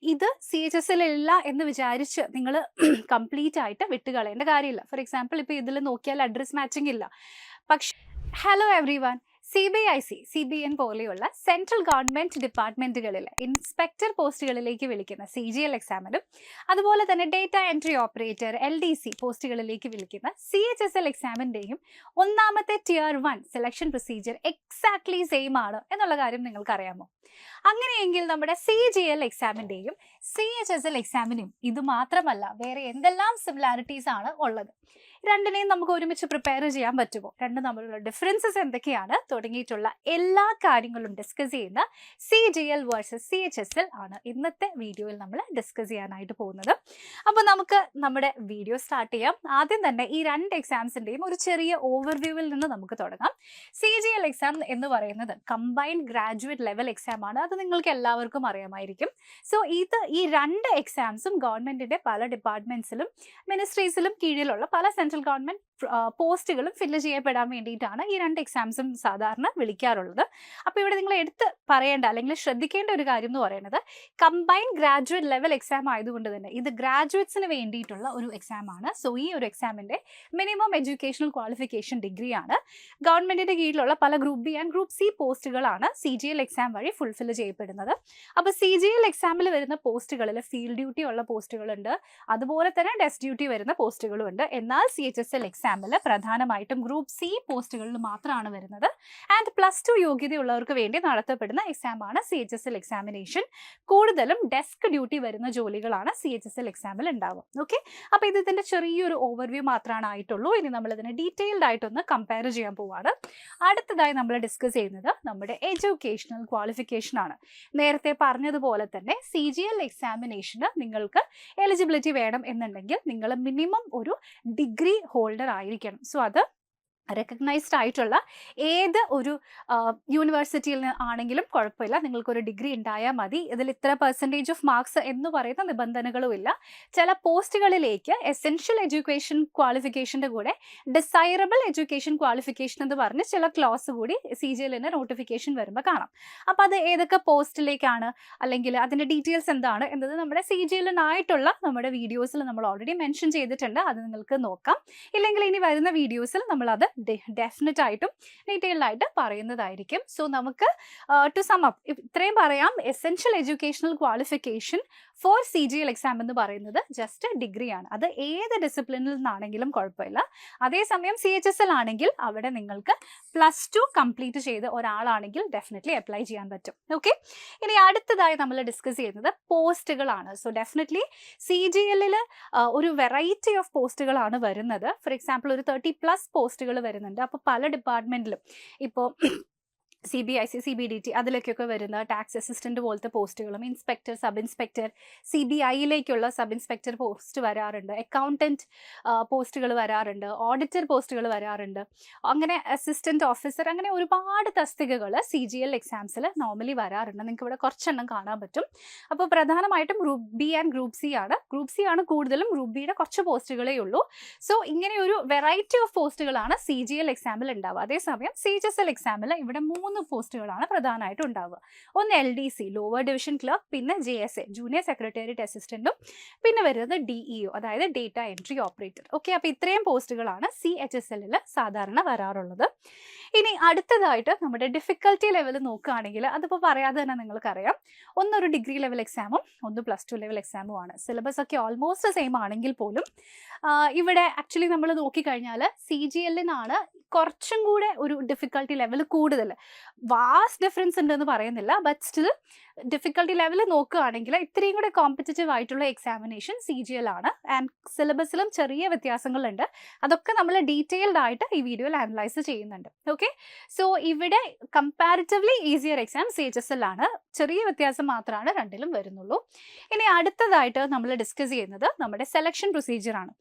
ഇത് CHSL ഇല്ല എന്ന് വിചാരിച്ച് നിങ്ങൾ കംപ്ലീറ്റ് ആയിട്ട് വിട്ടുകളയേണ്ട കാര്യമില്ല. ഫോർ എക്സാമ്പിൾ ഇപ്പോൾ ഇതിൽ നോക്കിയാൽ അഡ്രസ് മാച്ചിങ് ഇല്ല. പക്ഷേ hello every one, CBIC, CBN പോലെയുള്ള സെൻട്രൽ ഗവൺമെൻറ് ഡിപ്പാർട്ട്മെൻറ്റുകളിൽ ഇൻസ്പെക്ടർ പോസ്റ്റുകളിലേക്ക് വിളിക്കുന്ന CGL എക്സാമിനും അതുപോലെ തന്നെ ഡേറ്റ എൻട്രി ഓപ്പറേറ്റർ LDC പോസ്റ്റുകളിലേക്ക് വിളിക്കുന്ന CHSL എക്സാമിൻ്റെയും ഒന്നാമത്തെ Tier 1 selection procedure exactly same ആണ് എന്നുള്ള കാര്യം നിങ്ങൾക്കറിയാമോ? അങ്ങനെയെങ്കിൽ നമ്മുടെ CGL എക്സാമിൻ്റെയും CHSL എക്സാമിനും ഇത് മാത്രമല്ല വേറെ എന്തെല്ലാം സിമിലാരിറ്റീസ് ആണ് ഉള്ളത്? രണ്ടിനെയും നമുക്ക് ഒരുമിച്ച് പ്രിപ്പയർ ചെയ്യാൻ പറ്റുമോ? രണ്ടും തമ്മിലുള്ള ഡിഫറൻസസ് എന്തൊക്കെയാണ് തുടങ്ങിയിട്ടുള്ള എല്ലാ കാര്യങ്ങളും ഡിസ്കസ് ചെയ്യുന്ന CGL വേഴ്സസ് CHSL ആണ് ഇന്നത്തെ വീഡിയോയിൽ നമ്മൾ ഡിസ്കസ് ചെയ്യാനായിട്ട് പോകുന്നത്. അപ്പോൾ നമുക്ക് നമ്മുടെ വീഡിയോ സ്റ്റാർട്ട് ചെയ്യാം. ആദ്യം തന്നെ ഈ രണ്ട് എക്സാംസിൻ്റെയും ഒരു ചെറിയ ഓവർവ്യൂവിൽ നിന്ന് നമുക്ക് തുടങ്ങാം. CGL എക്സാം എന്ന് പറയുന്നത് കമ്പൈൻഡ് ഗ്രാജുവേറ്റ് ലെവൽ എക്സാം ആണ്. അത് നിങ്ങൾക്ക് എല്ലാവർക്കും അറിയാമായിരിക്കും. സോ ഈ രണ്ട് എക്സാംസും ഗവൺമെൻറ്റിൻ്റെ പല ഡിപ്പാർട്ട്മെൻറ്റ്സിലും മിനിസ്ട്രീസിലും കീഴിലുള്ള പല സെൻട്രൽ ഗവൺമെൻറ് പോസ്റ്റുകളും ഫില്ല് ചെയ്യപ്പെടാൻ വേണ്ടിയിട്ടാണ് ഈ രണ്ട് എക്സാംസും സാധാരണ വിളിക്കാറുള്ളത്. അപ്പോൾ ഇവിടെ നിങ്ങൾ എടുത്ത് പറയേണ്ട അല്ലെങ്കിൽ ശ്രദ്ധിക്കേണ്ട ഒരു കാര്യം എന്ന് പറയുന്നത് കമ്പൈൻഡ് ഗ്രാജുവേറ്റ് ലെവൽ എക്സാം ആയതുകൊണ്ട് തന്നെ ഇത് ഗ്രാജുവേറ്റ്സിന് വേണ്ടിയിട്ടുള്ള ഒരു എക്സാം ആണ്. സോ ഈ ഒരു എക്സാമിൻ്റെ മിനിമം എഡ്യൂക്കേഷണൽ ക്വാളിഫിക്കേഷൻ ഡിഗ്രിയാണ്. ഗവൺമെൻറ്റിൻ്റെ കീഴിലുള്ള പല group B and group C പോസ്റ്റുകളാണ് CGL എക്സാം വഴി ഫുൾഫിൽ ചെയ്യപ്പെടുന്നത്. അപ്പോൾ CGL എക്സാമിൽ വരുന്ന പോസ്റ്റുകളിൽ ഫീൽഡ് ഡ്യൂട്ടി ഉള്ള പോസ്റ്റുകളുണ്ട്, അതുപോലെ തന്നെ ഡെസ്ക് ഡ്യൂട്ടി വരുന്ന പോസ്റ്റുകളും ഉണ്ട്. എന്നാൽ CHSL എക്സാമിൽ പ്രധാനമായിട്ടും ഗ്രൂപ്പ് സി പോസ്റ്റുകളിൽ മാത്രമാണ് വരുന്നത്. ആൻഡ് +2 യോഗ്യതയുള്ളവർക്ക് വേണ്ടി നടത്തപ്പെടുന്ന എക്സാമാണ് CHSL എക്സാമിനേഷൻ. കൂടുതലും ഡെസ്ക് ഡ്യൂട്ടി വരുന്ന ജോലികളാണ് CHSL എക്സാമിൽ ഉണ്ടാവും. ഓക്കെ, അപ്പോൾ ഇതിൻ്റെ ചെറിയൊരു ഓവർവ്യൂ മാത്രമാണ് ആയിട്ടുള്ളൂ. ഇനി നമ്മളിതിനെ ഡീറ്റെയിൽഡ് ആയിട്ടൊന്ന് കമ്പയർ ചെയ്യാൻ പോവാണ്. അടുത്തതായി നമ്മൾ ഡിസ്കസ് ചെയ്യുന്നത് നമ്മുടെ എഡ്യൂക്കേഷണൽ ക്വാളിഫിക്കേഷൻ ആണ്. നേരത്തെ പറഞ്ഞതുപോലെ തന്നെ CGL എക്സാമിനേഷന് നിങ്ങൾക്ക് എലിജിബിലിറ്റി വേണം എന്നുണ്ടെങ്കിൽ നിങ്ങൾ മിനിമം ഒരു ഡിഗ്രി ഹോൾഡർ ആയിരിക്കണം. സോ അത് റെക്കഗ്നൈസ്ഡ് ആയിട്ടുള്ള ഏത് ഒരു യൂണിവേഴ്സിറ്റിയിൽ ആണെങ്കിലും കുഴപ്പമില്ല, നിങ്ങൾക്കൊരു ഡിഗ്രി ഉണ്ടായാൽ മതി. ഇതിൽ ഇത്ര % ഓഫ് മാർക്സ് എന്ന് പറയുന്ന നിബന്ധനകളുമില്ല. ചില പോസ്റ്റുകളിലേക്ക് എസെൻഷ്യൽ എഡ്യൂക്കേഷൻ ക്വാളിഫിക്കേഷൻ്റെ കൂടെ ഡിസൈറബിൾ എഡ്യൂക്കേഷൻ ക്വാളിഫിക്കേഷൻ എന്ന് പറഞ്ഞ് ചില ക്ലോസ് കൂടി CGLന് നോട്ടിഫിക്കേഷൻ വരുമ്പോൾ കാണാം. അപ്പോൾ അത് ഏതൊക്കെ പോസ്റ്റിലേക്കാണ് അല്ലെങ്കിൽ അതിൻ്റെ ഡീറ്റെയിൽസ് എന്താണ് എന്നത് നമ്മുടെ CGLനായിട്ടുള്ള നമ്മുടെ വീഡിയോസിൽ നമ്മൾ ഓൾറെഡി മെൻഷൻ ചെയ്തിട്ടുണ്ട്. അത് നിങ്ങൾക്ക് നോക്കാം. ഇല്ലെങ്കിൽ ഇനി വരുന്ന വീഡിയോസിൽ നമ്മളത് ഡെഫിനറ്റ് ആയിട്ടും ഡീറ്റെയിൽഡ് ആയിട്ട് പറയുന്നതായിരിക്കും. സോ നമുക്ക് ടു സം അപ്പ് ഇത്രയും പറയാം. Essential educational qualification for CGL exam എന്ന് പറയുന്നത് ജസ്റ്റ് ഡിഗ്രിയാണ്. അത് ഏത് ഡിസിപ്ലിനിൽ നിന്നാണെങ്കിലും കുഴപ്പമില്ല. അതേസമയം CHSL ആണെങ്കിൽ അവിടെ നിങ്ങൾക്ക് +2 കംപ്ലീറ്റ് ചെയ്ത് ഒരാളാണെങ്കിൽ ഡെഫിനറ്റ്ലി അപ്ലൈ ചെയ്യാൻ പറ്റും. ഓക്കെ, ഇനി അടുത്തതായി നമ്മൾ ഡിസ്കസ് ചെയ്യുന്നത് പോസ്റ്റുകളാണ്. സോ ഡെഫിനറ്റ്ലി CGLൽ ഒരു വെറൈറ്റി ഓഫ് പോസ്റ്റുകളാണ് വരുന്നത്. ഫോർ എക്സാമ്പിൾ ഒരു 30+ പോസ്റ്റുകൾ വരുന്നുണ്ട്. അപ്പോൾ പല ഡിപ്പാർട്ട്മെൻറ്റിലും ഇപ്പോൾ CBIC, CBDT അതിലേക്കൊക്കെ വരുന്ന ടാക്സ് അസിസ്റ്റന്റ് പോലത്തെ പോസ്റ്റുകളും ഇൻസ്പെക്ടർ, സബ് ഇൻസ്പെക്ടർ, CBIയിലേക്കുള്ള സബ് ഇൻസ്പെക്ടർ പോസ്റ്റ് വരാറുണ്ട്, അക്കൗണ്ടന്റ് പോസ്റ്റുകൾ വരാറുണ്ട്, ഓഡിറ്റർ പോസ്റ്റുകൾ വരാറുണ്ട്, അങ്ങനെ അസിസ്റ്റന്റ് ഓഫീസർ, അങ്ങനെ ഒരുപാട് തസ്തികകൾ CGL എക്സാംസിൽ നോർമലി വരാറുണ്ട്. നിങ്ങൾക്ക് ഇവിടെ കുറച്ചെണ്ണം കാണാൻ പറ്റും. അപ്പോൾ പ്രധാനമായിട്ടും group B and group C ആണ്. ഗ്രൂപ്പ് സി ആണ് കൂടുതലും, ഗ്രൂപ്പ് ബിയുടെ കുറച്ച് പോസ്റ്റുകളേ ഉള്ളൂ. സോ ഇങ്ങനെ ഒരു വെറൈറ്റി ഓഫ് പോസ്റ്റുകളാണ് CGL എക്സാമിൽ ഉണ്ടാവുക. അതേസമയം CHSL എക്സാമിൽ ഇവിടെ 3 പോസ്റ്റുകളാണ് പ്രധാനമായിട്ട് ഉണ്ടാവുക. ഒന്ന് LDC ലോവർ ഡിവിഷൻ ക്ലർക്ക്, പിന്നെ JSA ജൂനിയർ സെക്രട്ടേറിയറ്റ് അസിസ്റ്റന്റും, പിന്നെ വരുന്നത് DEO അതായത് ഡേറ്റ എൻട്രി ഓപ്പറേറ്റർ. ഓക്കെ, അപ്പോൾ ഇത്രയും പോസ്റ്റുകളാണ് CHSLൽ സാധാരണ വരാറുള്ളത്. ഇനി അടുത്തതായിട്ട് നമ്മുടെ ഡിഫിക്കൽട്ടി ലെവൽ നോക്കുകയാണെങ്കിൽ അതിപ്പോൾ പറയാതെ തന്നെ നിങ്ങൾക്കറിയാം, ഒന്നൊരു ഡിഗ്രി ലെവൽ എക്സാമും ഒന്ന് +2 ലെവൽ എക്സാമും ആണ്. സിലബസ് ഒക്കെ ഓൾമോസ്റ്റ് സെയിം ആണെങ്കിൽ പോലും ഇവിടെ ആക്ച്വലി നമ്മൾ നോക്കിക്കഴിഞ്ഞാൽ CGLനാണ് കുറച്ചും കൂടെ ഒരു ഡിഫിക്കൽട്ടി ലെവൽ കൂടുതൽ. വാസ്റ്റ് ഡിഫറൻസ് ഉണ്ടെന്ന് പറയുന്നില്ല, ബട്ട് സ്റ്റിൽ ഡിഫിക്കൽട്ടി ലെവൽ നോക്കുകയാണെങ്കിൽ ഇത്രയും കൂടെ കോമ്പറ്റീറ്റീവ് ആയിട്ടുള്ള എക്സാമിനേഷൻ CGL ആണ്. ആൻഡ് സിലബസിലും ചെറിയ വ്യത്യാസങ്ങളുണ്ട്. അതൊക്കെ നമ്മൾ ഡീറ്റെയിൽഡ് ആയിട്ട് ഈ വീഡിയോയിൽ അനലൈസ് ചെയ്യുന്നുണ്ട്. ഓക്കെ, സോ ഇവിടെ കമ്പാരിറ്റീവ്ലി ഈസിയർ എക്സാം CHSL ആണ്. ചെറിയ വ്യത്യാസം മാത്രമാണ് രണ്ടിലും വരുന്നുള്ളൂ. ഇനി അടുത്തതായിട്ട് നമ്മൾ ഡിസ്കസ് ചെയ്യുന്നത് നമ്മുടെ സെലക്ഷൻ പ്രൊസീജിയർ ആണ്.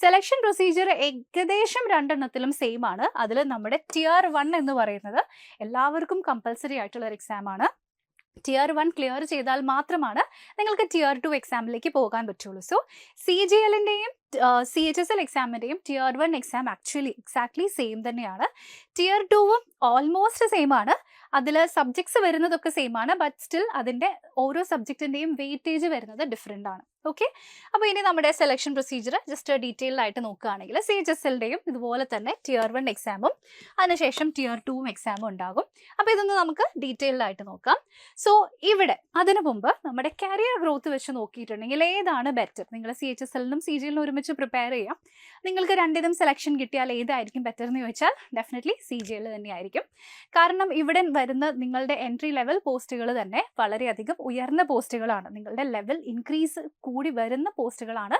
സെലക്ഷൻ പ്രൊസീജിയർ ഏകദേശം രണ്ടെണ്ണത്തിലും സെയിം ആണ്. അതിൽ നമ്മുടെ Tier 1 എന്ന് പറയുന്നത് എല്ലാവർക്കും കമ്പൽസറി ആയിട്ടുള്ള ഒരു എക്സാം ആണ്. Tier 1 ക്ലിയർ ചെയ്താൽ മാത്രമാണ് നിങ്ങൾക്ക് Tier 2 എക്സാമിലേക്ക് പോകാൻ പറ്റുള്ളൂ. സോ CGLൻ്റെയും CHSL എക്സാമിൻ്റെയും Tier 1 exam actually exactly same തന്നെയാണ്. Tier 2ഉം ഓൾമോസ്റ്റ് സെയിം ആണ്. അതിൽ സബ്ജക്ട്സ് വരുന്നതൊക്കെ സെയിം ആണ്, ബട്ട് സ്റ്റിൽ അതിൻ്റെ ഓരോ സബ്ജക്റ്റിൻ്റെയും വെയിറ്റേജ് വരുന്നത് ഡിഫറെൻ്റ് ആണ്. ഓക്കെ, അപ്പോൾ ഇനി നമ്മുടെ സെലക്ഷൻ പ്രൊസീജിയർ ജസ്റ്റ് ഡീറ്റെയിൽഡ് ആയിട്ട് നോക്കുകയാണെങ്കിൽ CHSLൻ്റെയും ഇതുപോലെ തന്നെ Tier 1 എക്സാമും അതിനുശേഷം Tier 2 എക്സാമും ഉണ്ടാകും. അപ്പോൾ ഇതൊന്ന് നമുക്ക് ഡീറ്റെയിൽഡ് ആയിട്ട് നോക്കാം. സോ ഇവിടെ അതിനു മുമ്പ് നമ്മുടെ കരിയർ ഗ്രോത്ത് വെച്ച് നോക്കിയിട്ടുണ്ടെങ്കിൽ ഏതാണ് ബെറ്റർ? നിങ്ങൾ CHSLനും CGLനും ഒരുമിച്ച് പ്രിപ്പയർ ചെയ്യാം. നിങ്ങൾക്ക് രണ്ടിനും സെലക്ഷൻ കിട്ടിയാൽ ഏതായിരിക്കും ബെറ്റർ എന്ന് ചോദിച്ചാൽ ഡെഫിനറ്റ്ലി CGL തന്നെയായിരിക്കും. കാരണം ഇവിടെ വരുന്ന നിങ്ങളുടെ എൻട്രി ലെവൽ പോസ്റ്റുകൾ തന്നെ വളരെയധികം ഉയർന്ന പോസ്റ്റുകളാണ്. നിങ്ങളുടെ ലെവൽ ഇൻക്രീസ് കൂടി വരുന്ന പോസ്റ്റുകളാണ്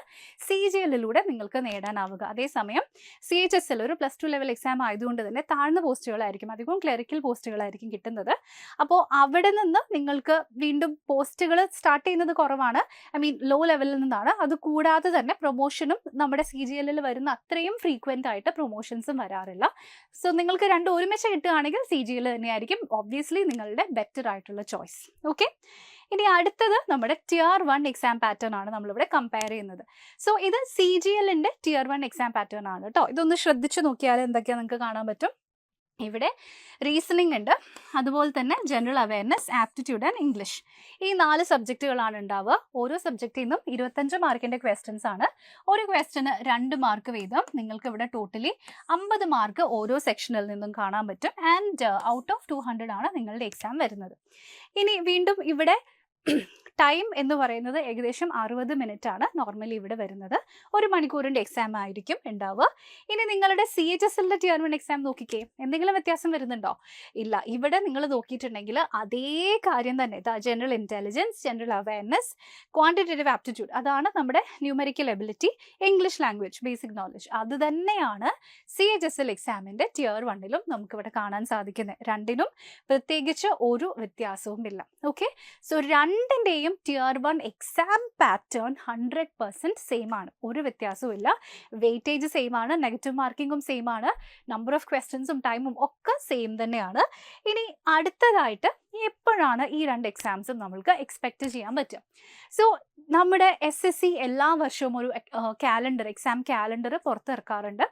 CGLലൂടെ നിങ്ങൾക്ക് നേടാനാവുക. അതേസമയം CHSL ഒരു +2 ലെവൽ എക്സാം ആയതുകൊണ്ട് തന്നെ താഴ്ന്ന പോസ്റ്റുകളായിരിക്കും, അധികവും ക്ലറിക്കൽ പോസ്റ്റുകളായിരിക്കും കിട്ടുന്നത്. അപ്പോൾ അവിടെ നിന്ന് നിങ്ങൾക്ക് വീണ്ടും പോസ്റ്റുകൾ സ്റ്റാർട്ട് ചെയ്യുന്നത് കുറവാണ്, ലോ ലെവലിൽ നിന്നാണ്. അതുകൂടാതെ തന്നെ പ്രൊമോഷനും നമ്മുടെ CGLൽ വരുന്ന അത്രയും ഫ്രീക്വൻ്റ് ആയിട്ട് പ്രൊമോഷൻസും വരാറില്ല. സോ നിങ്ങൾക്ക് രണ്ടും ഒരുമിച്ച് കിട്ടുകയാണെങ്കിൽ CGL തന്നെയായിരിക്കും ഒബ്വിയസ്ലി നിങ്ങളുടെ ബെറ്റർ ആയിട്ടുള്ള ചോയ്സ്. ഓക്കെ, ഇനി അടുത്തത് നമ്മുടെ Tier 1 എക്സാം പാറ്റേൺ ആണ് നമ്മളിവിടെ കമ്പയർ ചെയ്യുന്നത്. സോ ഇത് CGLൻ്റെ Tier 1 എക്സാം പാറ്റേൺ ആണ് കേട്ടോ. ഇതൊന്ന് ശ്രദ്ധിച്ചു നോക്കിയാൽ എന്തൊക്കെയാണ് നിങ്ങൾക്ക് കാണാൻ പറ്റും. ഇവിടെ റീസണിംഗ് ഉണ്ട്, അതുപോലെ തന്നെ general awareness, aptitude and English. ഈ 4 സബ്ജക്റ്റുകളാണ് ഉണ്ടാവുക. ഓരോ സബ്ജക്റ്റിൽ നിന്നും 25 മാർക്കിൻ്റെ ക്വസ്റ്റ്യൻസ് ആണ്. ഒരു ക്വസ്റ്റ്യന് 2 മാർക്ക് വീതം. നിങ്ങൾക്ക് ഇവിടെ ടോട്ടലി 50 മാർക്ക് ഓരോ സെക്ഷനിൽ നിന്നും കാണാൻ പറ്റും. ആൻഡ് ഔട്ട് ഓഫ് 200 ആണ് നിങ്ങളുടെ എക്സാം വരുന്നത്. ഇനി വീണ്ടും ഇവിടെ ടൈം എന്ന് പറയുന്നത് ഏകദേശം 60 മിനിറ്റ് ആണ് നോർമലി ഇവിടെ വരുന്നത്. 1 മണിക്കൂറിൻ്റെ എക്സാം ആയിരിക്കും ഉണ്ടാവുക. ഇനി നിങ്ങളുടെ CHSLൻ്റെ Tier 1 എക്സാം നോക്കിക്കേ, എന്തെങ്കിലും വ്യത്യാസം വരുന്നുണ്ടോ? ഇല്ല. ഇവിടെ നിങ്ങൾ നോക്കിയിട്ടുണ്ടെങ്കിൽ അതേ കാര്യം തന്നെ, general intelligence, general awareness, quantitative aptitude, അതാണ് നമ്മുടെ numerical ability, English language, basic knowledge, അത് തന്നെയാണ് CHSL എക്സാമിൻ്റെ Tier 1ലും നമുക്കിവിടെ കാണാൻ സാധിക്കുന്നത്. രണ്ടിനും പ്രത്യേകിച്ച് ഒരു വ്യത്യാസവും ഇല്ല. ഓക്കെ, സോ രണ്ടിൻ്റെയും Tier 1 എക്സാം പാറ്റേൺ 100% സെയിം ആണ്, ഒരു വ്യത്യാസവും ഇല്ല. വെയിറ്റേജ് സെയിം ആണ്, നെഗറ്റീവ് മാർക്കിങ്ങും സെയിം ആണ്, നമ്പർ ഓഫ് ക്വസ്റ്റ്യൻസും ടൈമും ഒക്കെ സെയിം തന്നെയാണ്. ഇനി അടുത്തതായിട്ട് എപ്പോഴാണ് ഈ 2 എക്സാംസും നമ്മൾക്ക് എക്സ്പെക്റ്റ് ചെയ്യാൻ പറ്റുക? സോ നമ്മുടെ SSC എല്ലാ വർഷവും ഒരു എക്സാം കാലണ്ടർ പുറത്തിറക്കാറുണ്ട്.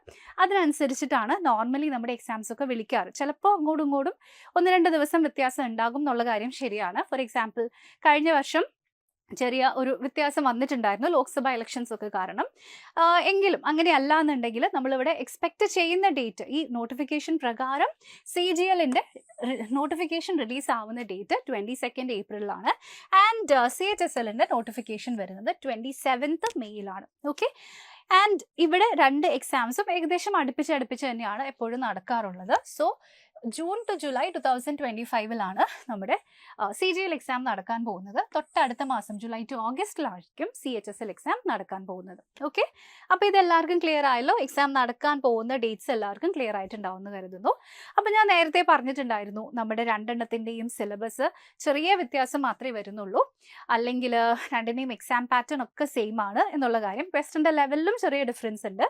അതിനനുസരിച്ചിട്ടാണ് നോർമലി നമ്മുടെ എക്സാംസ് ഒക്കെ വിളിക്കാറ്. ചിലപ്പോൾ അങ്ങോട്ടും ഇങ്ങോട്ടും 1-2 ദിവസം വ്യത്യാസം ഉണ്ടാകും എന്നുള്ള കാര്യം ശരിയാണ്. ഫോർ എക്സാമ്പിൾ കഴിഞ്ഞ വർഷം ചെറിയ ഒരു വ്യത്യാസം വന്നിട്ടുണ്ടായിരുന്നു ലോക്സഭ ഇലക്ഷൻസ് ഒക്കെ കാരണം. എങ്കിലും അങ്ങനെയല്ല എന്നുണ്ടെങ്കിൽ നമ്മളിവിടെ എക്സ്പെക്റ്റ് ചെയ്യുന്ന ഡേറ്റ്, ഈ നോട്ടിഫിക്കേഷൻ പ്രകാരം CGLൻ്റെ നോട്ടിഫിക്കേഷൻ റിലീസ് ആവുന്ന ഡേറ്റ് 22 ഏപ്രിലാണ്. ആൻഡ് CHSLൻ്റെ നോട്ടിഫിക്കേഷൻ വരുന്നത് 27 മെയ്യിലാണ്. ഓക്കെ, ആൻഡ് ഇവിടെ 2 എക്സാംസും ഏകദേശം അടുപ്പിച്ച് തന്നെയാണ് എപ്പോഴും നടക്കാറുള്ളത്. സോ ജൂൺ ടു ജൂലൈ 2025 നമ്മുടെ CGL എക്സാം നടക്കാൻ പോകുന്നത്. തൊട്ടടുത്ത മാസം ജൂലൈ ടു ഓഗസ്റ്റിലായിരിക്കും CHSL എക്സാം നടക്കാൻ പോകുന്നത്. ഓക്കെ, അപ്പോൾ ഇതെല്ലാവർക്കും ക്ലിയർ ആയല്ലോ. എക്സാം നടക്കാൻ പോകുന്ന ഡേറ്റ്സ് എല്ലാവർക്കും ക്ലിയർ ആയിട്ടുണ്ടാവും എന്ന് കരുതുന്നു. അപ്പോൾ ഞാൻ നേരത്തെ പറഞ്ഞിട്ടുണ്ടായിരുന്നു നമ്മുടെ രണ്ടെണ്ണത്തിൻ്റെയും സിലബസ് ചെറിയ വ്യത്യാസം മാത്രമേ വരുന്നുള്ളൂ, അല്ലെങ്കിൽ രണ്ടിൻ്റെയും എക്സാം പാറ്റേൺ ഒക്കെ സെയിം ആണ് എന്നുള്ള കാര്യം. ക്വസ്റ്റ്യൻ്റെ ലെവലിലും ചെറിയ ഡിഫറൻസ് ഉണ്ട്.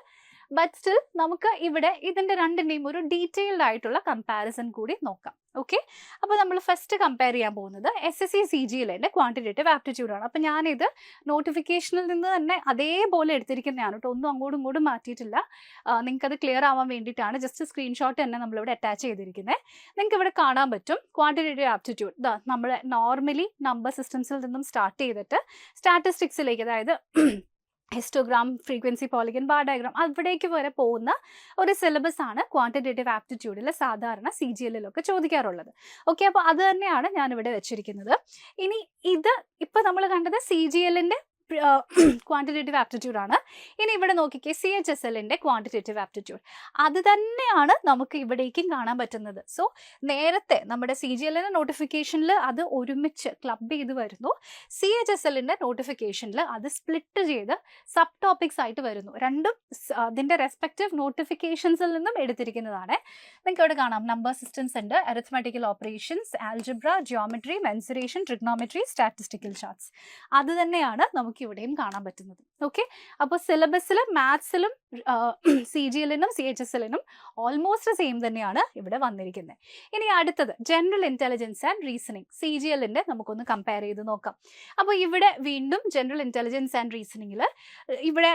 ബട്ട് സ്റ്റിൽ നമുക്ക് ഇവിടെ ഇതിൻ്റെ രണ്ടിൻ്റെയും ഒരു ഡീറ്റെയിൽഡ് ആയിട്ടുള്ള കമ്പാരിസൺ കൂടി നോക്കാം. ഓക്കെ, അപ്പോൾ നമ്മൾ ഫസ്റ്റ് കമ്പയർ ചെയ്യാൻ പോകുന്നത് SSC CGLൻ്റെ ക്വാണ്ടിറ്റേറ്റീവ് ആപ്റ്റിറ്റ്യൂഡ് ആണ്. അപ്പോൾ ഞാനിത് നോട്ടിഫിക്കേഷനിൽ നിന്ന് തന്നെ അതേപോലെ എടുത്തിരിക്കുന്നതാണ് കേട്ടോ, ഒന്നും അങ്ങോട്ടും ഇങ്ങോട്ടും മാറ്റിയിട്ടില്ല. നിങ്ങൾക്കത് ക്ലിയർ ആവാൻ വേണ്ടിയിട്ടാണ് ജസ്റ്റ് സ്ക്രീൻഷോട്ട് തന്നെ നമ്മളിവിടെ അറ്റാച്ച് ചെയ്തിരിക്കുന്നത്. നിങ്ങൾക്ക് ഇവിടെ കാണാൻ പറ്റും ക്വാണ്ടിറ്റേറ്റീവ് ആപ്റ്റിറ്റ്യൂഡ്. നമ്മൾ നോർമലി നമ്പർ സിസ്റ്റംസിൽ നിന്നും സ്റ്റാർട്ട് ചെയ്തിട്ട് സ്റ്റാറ്റിസ്റ്റിക്സിലേക്ക്, അതായത് histogram, frequency, polygon, bar diagram, അവിടേക്ക് വരെ പോകുന്ന ഒരു സിലബസ് ആണ് ക്വാണ്ടിറ്റേറ്റീവ് ആപ്റ്റിറ്റ്യൂഡിൽ സാധാരണ CGLലൊക്കെ ചോദിക്കാറുള്ളത്. ഓക്കെ, അപ്പോൾ അത് തന്നെയാണ് ഞാനിവിടെ വെച്ചിരിക്കുന്നത്. ഇനി ഇത് ഇപ്പം നമ്മൾ കണ്ടത് CGLൻ്റെ ക്വാണ്ടിറ്റേറ്റീവ് ആപ്റ്റിറ്റ്യൂഡ് ആണ്. ഇനി ഇവിടെ നോക്കിക്കേ, CHSLൻ്റെ ക്വാണ്ടിറ്റേറ്റീവ് ആപ്റ്റിറ്റ്യൂഡ്, അത് തന്നെയാണ് നമുക്ക് ഇവിടേക്കും കാണാൻ പറ്റുന്നത്. സോ നേരത്തെ നമ്മുടെ CGLൻ്റെ നോട്ടിഫിക്കേഷനിൽ അത് ഒരുമിച്ച് ക്ലബ് ചെയ്ത് വരുന്നു, CHSLൻ്റെ നോട്ടിഫിക്കേഷനിൽ അത് സ്പ്ലിറ്റ് ചെയ്ത് സബ് ടോപ്പിക്സ് ആയിട്ട് വരുന്നു. രണ്ടും അതിൻ്റെ റെസ്പെക്റ്റീവ് നോട്ടിഫിക്കേഷൻസിൽ നിന്നും എടുത്തിരിക്കുന്നതാണ്. നിങ്ങൾക്ക് ഇവിടെ കാണാം നമ്പർ സിസ്റ്റംസ് ഉണ്ട്, അരിത്മെറ്റിക്കൽ operations, algebra, geometry, mensuration, trigonometry, statistical charts, അത് തന്നെയാണ് നമുക്ക് ഇവിടെയും കാണാൻ പറ്റുന്നത്. ഓക്കെ, അപ്പോൾ സിലബസിൽ മാത്സിലും CGLനും CHSLനും ഓൾമോസ്റ്റ് സെയിം തന്നെയാണ് ഇവിടെ വന്നിരിക്കുന്നത്. ഇനി അടുത്തത് ജനറൽ ഇൻ്റലിജൻസ് ആൻഡ് റീസണിങ്, CGLൻ്റെ നമുക്കൊന്ന് കമ്പയർ ചെയ്ത് നോക്കാം. അപ്പോൾ ഇവിടെ വീണ്ടും ജനറൽ ഇൻ്റലിജൻസ് ആൻഡ് റീസണിങ്ങിൽ ഇവിടെ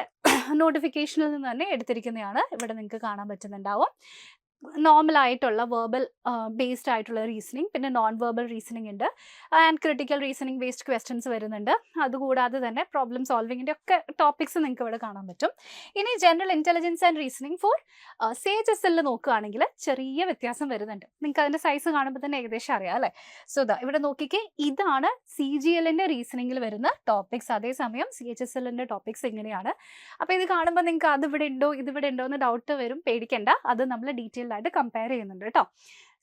നോട്ടിഫിക്കേഷനിൽ നിന്ന് തന്നെ എടുത്തിരിക്കുന്നതാണ്. ഇവിടെ നിങ്ങൾക്ക് കാണാൻ പറ്റുന്നുണ്ടാവും. നോർമൽ ആയിട്ടുള്ള വേർബൽ ബേസ്ഡ് ആയിട്ടുള്ള റീസണിങ്, പിന്നെ നോൺ വേർബൽ റീസണിങ് ഉണ്ട്, and critical reasoning based questions വരുന്നുണ്ട്. അതുകൂടാതെ തന്നെ പ്രോബ്ലം സോൾവിങ്ങിൻ്റെ ഒക്കെ ടോപ്പിക്സ് നിങ്ങൾക്ക് ഇവിടെ കാണാൻ പറ്റും. ഇനി general intelligence and reasoning for CHSL നോക്കുകയാണെങ്കിൽ ചെറിയ വ്യത്യാസം വരുന്നുണ്ട്. നിങ്ങൾക്ക് അതിൻ്റെ സൈസ് കാണുമ്പോൾ തന്നെ ഏകദേശം അറിയാം അല്ലേ? സോ ഇവിടെ നോക്കിക്കേ, ഇതാണ് CGLൻ്റെ റീസണിങ്ങിൽ വരുന്ന ടോപ്പിക്സ്. അതേസമയം CHSLൻ്റെ ടോപ്പിക്സ് ഇങ്ങനെയാണ്. അപ്പോൾ ഇത് കാണുമ്പോൾ നിങ്ങൾക്ക് അതിവിടെ ഉണ്ടോ ഇതിവിടെ ഉണ്ടോ എന്ന് ഡൗട്ട് വരും. പേടിക്കേണ്ട, അത് നമ്മൾ ഡീറ്റെയിൽഡ് ആയിട്ട് കമ്പയർ ചെയ്യുന്നുണ്ട് കേട്ടോ.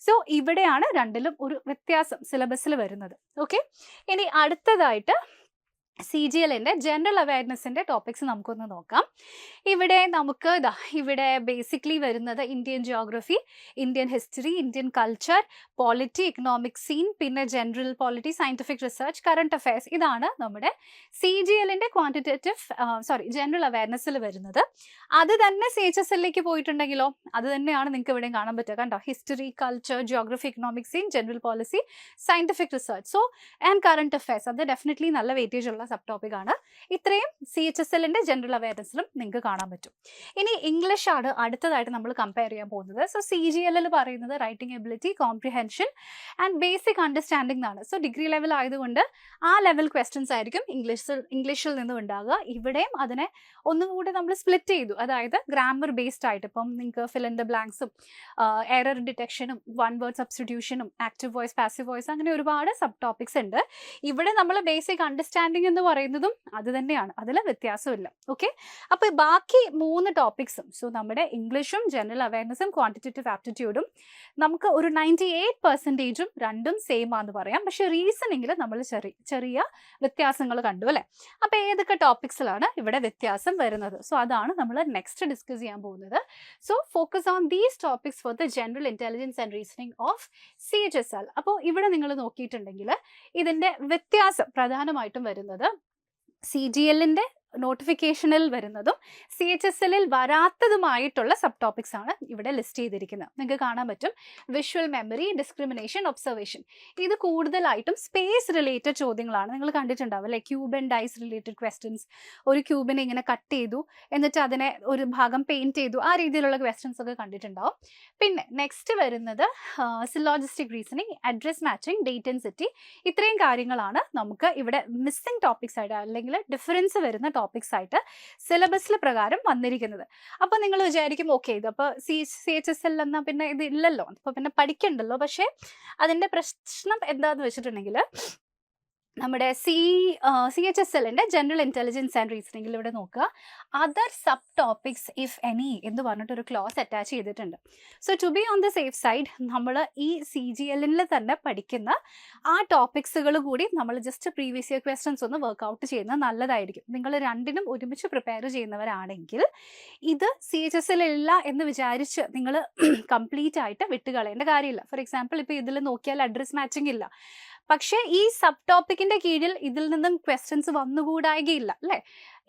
സോ ഇവിടെയാണ് രണ്ടിലും ഒരു വ്യത്യാസം സിലബസിൽ വരുന്നത്. ഓക്കെ, ഇനി അടുത്തതായിട്ട് CGLൻ്റെ ജനറൽ അവയർനെസ്സിൻ്റെ ടോപ്പിക്സ് നമുക്കൊന്ന് നോക്കാം. ഇവിടെ നമുക്ക് ഇവിടെ ബേസിക്കലി വരുന്നത് Indian geography, Indian history, Indian culture, polity, economic scene, പിന്നെ general polity, scientific research, current affairs. ഇതാണ് നമ്മുടെ CGLൻ്റെ ജനറൽ അവയർനെസ്സിൽ വരുന്നത്. അത് തന്നെ CHSLലേക്ക് പോയിട്ടുണ്ടെങ്കിലോ അത് തന്നെയാണ് നിങ്ങൾക്ക് ഇവിടെ കാണാൻ പറ്റുക. കണ്ടോ, history, culture, geography, economic scene, general policy, scientific research, so and current affairs. അത് ഡെഫിനറ്റ്ലി നല്ല വെയിറ്റേജ് ഉള്ള സബ് ടോപ്പിക് ആണ്. ഇത്രയും CHSLൻ്റെ ജനറൽ അവയർനെസ്സിലും നിങ്ങൾക്ക് കാണാൻ പറ്റും. ഇനി ഇംഗ്ലീഷ് ആണ് അടുത്തതായിട്ട് നമ്മൾ കമ്പയർ ചെയ്യാൻ പോകുന്നത്. സോ CGL പറയുന്നത് writing ability, comprehension and basic understanding എന്നാണ്. സോ ഡിഗ്രി ലെവൽ ആയതുകൊണ്ട് ആ ലെവൽ ക്വസ്റ്റ്യൻസ് ആയിരിക്കും ഇംഗ്ലീഷിൽ നിന്നും ഉണ്ടാകുക. ഇവിടെയും അതിനെ ഒന്നുകൂടി നമ്മൾ സ്പ്ലിറ്റ് ചെയ്തു, അതായത് ഗ്രാമർ ബേസ്ഡ് ആയിട്ട്. ഇപ്പം നിങ്ങൾക്ക് ഫിൽ ഇൻ ദ ബ്ലാങ്ക്സും എറർ ഡിറ്റക്ഷനും വൺ വേർഡ് സബ്സ്റ്റിറ്റ്യൂഷനും ആക്റ്റീവ് വോയിസ്, പാസീവ് വോയിസ്, അങ്ങനെ ഒരുപാട് സബ് ടോപ്പിക്സ് ഉണ്ട്. ഇവിടെ നമ്മൾ ബേസിക് അണ്ടർസ്റ്റാൻഡിംഗ് എന്ന് പറയുന്നതും അത് തന്നെയാണ്, അതിൽ വ്യത്യാസമില്ല. ഓക്കെ, അപ്പോൾ ബാക്കി 3 ടോപ്പിക്സും, സോ നമ്മുടെ ഇംഗ്ലീഷും ജനറൽ അവയർനെസ്സും ക്വാണ്ടിറ്റേറ്റീവ് ആപ്റ്റിറ്റ്യൂഡും നമുക്ക് ഒരു 98% രണ്ടും സെയിം ആണെന്ന് പറയാം. പക്ഷെ റീസണിങ്ങിൽ നമ്മൾ ചെറിയ വ്യത്യാസങ്ങൾ കണ്ടു അല്ലേ? അപ്പോൾ ഏതൊക്കെ ടോപ്പിക്സിലാണ് ഇവിടെ വ്യത്യാസം വരുന്നത്? സോ അതാണ് നമ്മൾ നെക്സ്റ്റ് ഡിസ്കസ് ചെയ്യാൻ പോകുന്നത്. So focus on these topics for the general intelligence and reasoning of CHSL. അപ്പോൾ ഇവിടെ നിങ്ങൾ നോക്കിയിട്ടുണ്ടെങ്കിൽ ഇതിൻ്റെ വ്യത്യാസം പ്രധാനമായിട്ടും വരുന്നത് CGLൻ്റെ നോട്ടിഫിക്കേഷനിൽ വരുന്നതും CHSLൽ വരാത്തതുമായിട്ടുള്ള സബ് ടോപ്പിക്സ് ആണ് ഇവിടെ ലിസ്റ്റ് ചെയ്തിരിക്കുന്നത്. നിങ്ങൾക്ക് കാണാൻ പറ്റും. Visual memory, discrimination, observation. ഇത് കൂടുതലായിട്ടും സ്പേസ് റിലേറ്റഡ് ചോദ്യങ്ങളാണ്. നിങ്ങൾ കണ്ടിട്ടുണ്ടാവും അല്ലേ? Cube and dice related questions. ഒരു ക്യൂബിനെ ഇങ്ങനെ കട്ട് ചെയ്തു, എന്നിട്ട് അതിനെ ഒരു ഭാഗം പെയിന്റ് ചെയ്തു, ആ രീതിയിലുള്ള ക്വസ്റ്റ്യൻസ് ഒക്കെ കണ്ടിട്ടുണ്ടാവും. പിന്നെ നെക്സ്റ്റ് വരുന്നത് syllogistic reasoning, address matching, date and city. ഇത്രയും കാര്യങ്ങളാണ് നമുക്ക് ഇവിടെ മിസ്സിംഗ് ടോപ്പിക്സ് ആയിട്ട്, അല്ലെങ്കിൽ ഡിഫറൻസ് വരുന്ന ടോപ്പിക്സ് ആയിട്ട് സിലബസിൽ പ്രകാരം വന്നിരിക്കുന്നത്. അപ്പോൾ നിങ്ങൾ വിചാരിക്കും ഓക്കെ ഇതപ്പോൾ CHSL എന്നാൽ പിന്നെ ഇത് ഇല്ലല്ലോ, അപ്പോൾ പിന്നെ പഠിക്കണ്ടല്ലോ. പക്ഷേ അതിൻ്റെ പ്രശ്നം എന്താണെന്ന് വെച്ചിട്ടുണ്ടെങ്കിൽ നമ്മുടെ CHSLൻ്റെ ജനറൽ ഇൻ്റലിജൻസ് ആൻഡ് റീസണിങ്ങിൽ ഇവിടെ നോക്കുക, other sub topics if any എന്ന് പറഞ്ഞിട്ടൊരു ക്ലോസ് അറ്റാച്ച് ചെയ്തിട്ടുണ്ട്. So to be on the safe side നമ്മൾ ഈ CGLൽ തന്നെ പഠിക്കുന്ന ആ ടോപ്പിക്സുകൾ കൂടി നമ്മൾ ജസ്റ്റ് പ്രീവിയസ് ഇയർ ക്വസ്റ്റ്യൻസ് ഒന്ന് വർക്ക്ഔട്ട് ചെയ്യുന്നത് നല്ലതായിരിക്കും. നിങ്ങൾ രണ്ടിനും ഒരുമിച്ച് പ്രിപ്പയർ ചെയ്യുന്നവരാണെങ്കിൽ ഇത് CHSL ഇല്ല എന്ന് വിചാരിച്ച് നിങ്ങൾ കംപ്ലീറ്റ് ആയിട്ട് വിട്ടുകളയേണ്ട കാര്യമില്ല. ഫോർ എക്സാമ്പിൾ ഇപ്പോൾ ഇതിൽ നോക്കിയാൽ അഡ്രസ് മാച്ചിങ് ഇല്ല, പക്ഷേ ഈ സബ് ടോപ്പിക്കിന്റെ കീഴിൽ ഇതിൽ നിന്നും ക്വസ്റ്റ്യൻസ് വന്നുകൂടായികയില്ല അല്ലേ?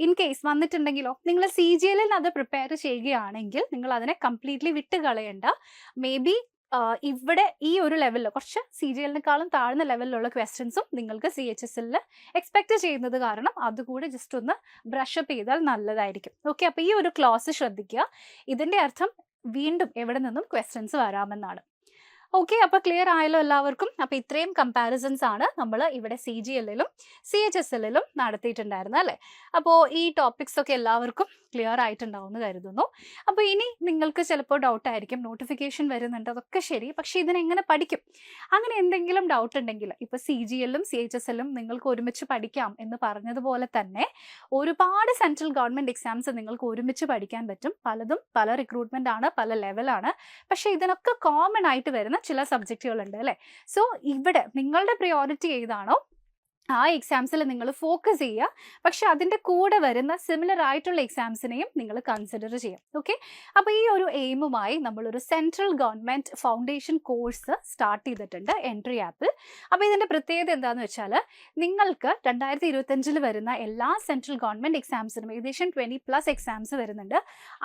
ഇൻ കേസ് വന്നിട്ടുണ്ടെങ്കിലോ നിങ്ങൾ CGLൽ അത് പ്രിപ്പയർ ചെയ്യുകയാണെങ്കിൽ നിങ്ങൾ അതിനെ കംപ്ലീറ്റ്ലി വിട്ടുകളയേണ്ട. മേ ബി ഇവിടെ ഈ ഒരു ലെവലിൽ കുറച്ച് CGLനേക്കാളും താഴ്ന്ന ലെവലിലുള്ള ക്വസ്റ്റ്യൻസും നിങ്ങൾക്ക് CHSLൽ എക്സ്പെക്ട് ചെയ്യുന്നത് കാരണം അതുകൂടെ ജസ്റ്റ് ഒന്ന് ബ്രഷപ്പ് ചെയ്താൽ നല്ലതായിരിക്കും. ഓക്കെ, അപ്പോൾ ഈ ഒരു ക്ലോസ് ശ്രദ്ധിക്കുക. ഇതിൻ്റെ അർത്ഥം വീണ്ടും എവിടെ നിന്നും ക്വസ്റ്റ്യൻസ് വരാമെന്നാണ്. ഓക്കെ, അപ്പോൾ ക്ലിയർ ആയല്ലോ എല്ലാവർക്കും? അപ്പോൾ ഇത്രയും കമ്പാരിസൺസ് ആണ് നമ്മൾ ഇവിടെ CGLലും CHSLലും നടത്തിയിട്ടുണ്ടായിരുന്നത് അല്ലേ? അപ്പോൾ ഈ ടോപ്പിക്സ് ഒക്കെ എല്ലാവർക്കും ക്ലിയർ ആയിട്ടുണ്ടാവും എന്ന് കരുതുന്നു. അപ്പോൾ ഇനി നിങ്ങൾക്ക് ചിലപ്പോൾ ഡൗട്ടായിരിക്കും, നോട്ടിഫിക്കേഷൻ വരുന്നുണ്ട്, അതൊക്കെ ശരി, പക്ഷേ ഇതിനെങ്ങനെ പഠിക്കും? അങ്ങനെ എന്തെങ്കിലും ഡൗട്ട് ഉണ്ടെങ്കിൽ ഇപ്പോൾ CGLലും CHSLലും നിങ്ങൾക്ക് ഒരുമിച്ച് പഠിക്കാം എന്ന് പറഞ്ഞതുപോലെ തന്നെ ഒരുപാട് സെൻട്രൽ ഗവൺമെൻറ് എക്സാംസ് നിങ്ങൾക്ക് ഒരുമിച്ച് പഠിക്കാൻ പറ്റും. പലതും പല റിക്രൂട്ട്മെൻ്റ് ആണ്, പല ലെവലാണ്. പക്ഷേ ഇതിനൊക്കെ കോമൺ ആയിട്ട് വരുന്ന ചില സബ്ജക്റ്റുകളുണ്ട് അല്ലേ? സോ ഇവിടെ നിങ്ങളുടെ പ്രയോറിറ്റി ഏതാണോ ആ എക്സാംസിൽ നിങ്ങൾ ഫോക്കസ് ചെയ്യുക. പക്ഷെ അതിൻ്റെ കൂടെ വരുന്ന സിമിലർ ആയിട്ടുള്ള എക്സാംസിനെയും നിങ്ങൾ കൺസിഡർ ചെയ്യാം. ഓക്കെ, അപ്പോൾ ഈ ഒരു എയിമുമായി നമ്മളൊരു central government foundation course start ചെയ്തിട്ടുണ്ട് എൻട്രി ആപ്പിൽ. അപ്പോൾ ഇതിൻ്റെ പ്രത്യേകത എന്താണെന്ന് വെച്ചാൽ നിങ്ങൾക്ക് 2025 വരുന്ന എല്ലാ സെൻട്രൽ ഗവൺമെൻറ് എക്സാംസിനും ഏകദേശം 20+ എക്സാംസ് വരുന്നുണ്ട്.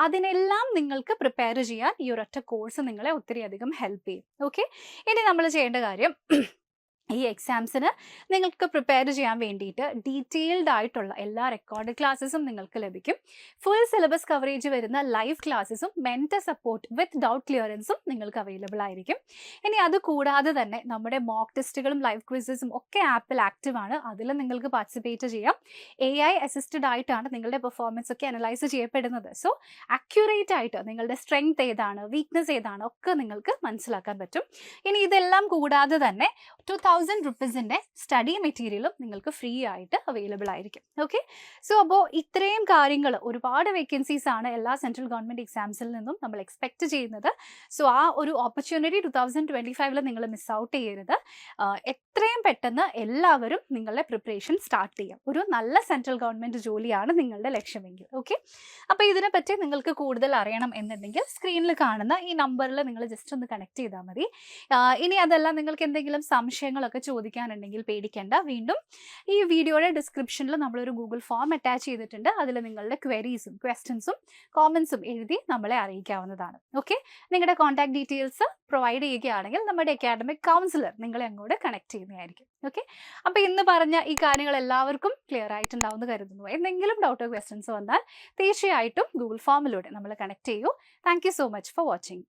അതിനെല്ലാം നിങ്ങൾക്ക് പ്രിപ്പയർ ചെയ്യാൻ ഈ ഒരൊറ്റ കോഴ്സ് നിങ്ങളെ ഒത്തിരി അധികം ഹെൽപ്പ് ചെയ്യും. ഓക്കെ, ഇനി നമ്മൾ ചെയ്യേണ്ട കാര്യം ഈ എക്സാംസിന് നിങ്ങൾക്ക് പ്രിപ്പയർ ചെയ്യാൻ വേണ്ടിയിട്ട് ഡീറ്റെയിൽഡ് ആയിട്ടുള്ള എല്ലാ റെക്കോർഡ് ക്ലാസ്സസും നിങ്ങൾക്ക് ലഭിക്കും. ഫുൾ സിലബസ് കവറേജ് വരുന്ന ലൈവ് ക്ലാസ്സസും മെൻറ്റർ സപ്പോർട്ട് വിത്ത് ഡൗട്ട് ക്ലിയറൻസും നിങ്ങൾക്ക് അവൈലബിൾ ആയിരിക്കും. ഇനി അത് കൂടാതെ തന്നെ നമ്മുടെ മോക്ക് ടെസ്റ്റുകളും ലൈവ് ക്വിസസും ഒക്കെ ആപ്പിൽ ആക്റ്റീവ് ആണ്. അതിൽ നിങ്ങൾക്ക് പാർട്ടിസിപ്പേറ്റ് ചെയ്യാം. AI അസിസ്റ്റഡ് ആയിട്ടാണ് നിങ്ങളുടെ പെർഫോമൻസ് ഒക്കെ അനലൈസ് ചെയ്യപ്പെടുന്നത്. സോ അക്യുറേറ്റ് ആയിട്ട് നിങ്ങളുടെ സ്ട്രെങ്ത് ഏതാണ്, വീക്ക്നെസ് ഏതാണ് ഒക്കെ നിങ്ങൾക്ക് മനസ്സിലാക്കാൻ പറ്റും. ഇനി ഇതെല്ലാം കൂടാതെ തന്നെ 2000 റുപ്പീസിൻ്റെ സ്റ്റഡി മെറ്റീരിയലും നിങ്ങൾക്ക് ഫ്രീ ആയിട്ട് അവൈലബിൾ ആയിരിക്കും. ഓക്കെ, സോ അപ്പോൾ ഇത്രയും കാര്യങ്ങൾ, ഒരുപാട് വേക്കൻസീസ് ആണ് എല്ലാ സെൻട്രൽ ഗവൺമെൻറ് എക്സാംസിൽ നിന്നും നമ്മൾ എക്സ്പെക്ട് ചെയ്യുന്നത്. സോ ആ ഒരു ഓപ്പർച്യൂണിറ്റി 2025 നിങ്ങൾ മിസ് ഔട്ട് ചെയ്യരുത്. എത്രയും പെട്ടെന്ന് എല്ലാവരും നിങ്ങളുടെ പ്രിപ്പറേഷൻ സ്റ്റാർട്ട് ചെയ്യാം. ഒരു നല്ല സെൻട്രൽ ഗവൺമെൻറ് ജോലിയാണ് നിങ്ങളുടെ ലക്ഷ്യമെങ്കിൽ. ഓക്കെ, അപ്പോൾ ഇതിനെപ്പറ്റി നിങ്ങൾക്ക് കൂടുതൽ അറിയണം എന്നുണ്ടെങ്കിൽ സ്ക്രീനിൽ കാണുന്ന ഈ നമ്പറിൽ നിങ്ങൾ ജസ്റ്റ് ഒന്ന് കണക്ട് ചെയ്താൽ മതി. ഇനി അതല്ല, നിങ്ങൾക്ക് എന്തെങ്കിലും സംശയങ്ങളൊക്കെ ചോദിക്കാനുണ്ടെങ്കിൽ പേടിക്കേണ്ട. വീണ്ടും ഈ വീഡിയോയുടെ ഡിസ്ക്രിപ്ഷനിൽ നമ്മളൊരു ഗൂഗിൾ ഫോം അറ്റാച്ച് ചെയ്തിട്ടുണ്ട്. അതിൽ നിങ്ങളുടെ ക്വയറീസും ക്വസ്റ്റ്യൻസും കോമൻസും എഴുതി നമ്മളെ അറിയിക്കാവുന്നതാണ്. ഓക്കെ, നിങ്ങളുടെ കോൺടാക്ട് ഡീറ്റെയിൽസ് പ്രൊവൈഡ് ചെയ്യുകയാണെങ്കിൽ നമ്മുടെ അക്കാഡമിക് കൗൺസിലർ നിങ്ങളെ അങ്ങോട്ട് കണക്ട് ചെയ്യുന്നതായിരിക്കും. ഓക്കെ, അപ്പോൾ ഇന്ന് പറഞ്ഞ ഈ കാര്യങ്ങൾ എല്ലാവർക്കും ക്ലിയർ ആയിട്ടുണ്ടാവുമെന്ന് കരുതുന്നു. എന്തെങ്കിലും ഡൗട്ടോ ക്വസ്റ്റ്യൻസ് വന്നാൽ തീർച്ചയായിട്ടും ഗൂഗിൾ ഫോമിലൂടെ നമ്മൾ കണക്ട് ചെയ്യൂ. Thank you so much for watching.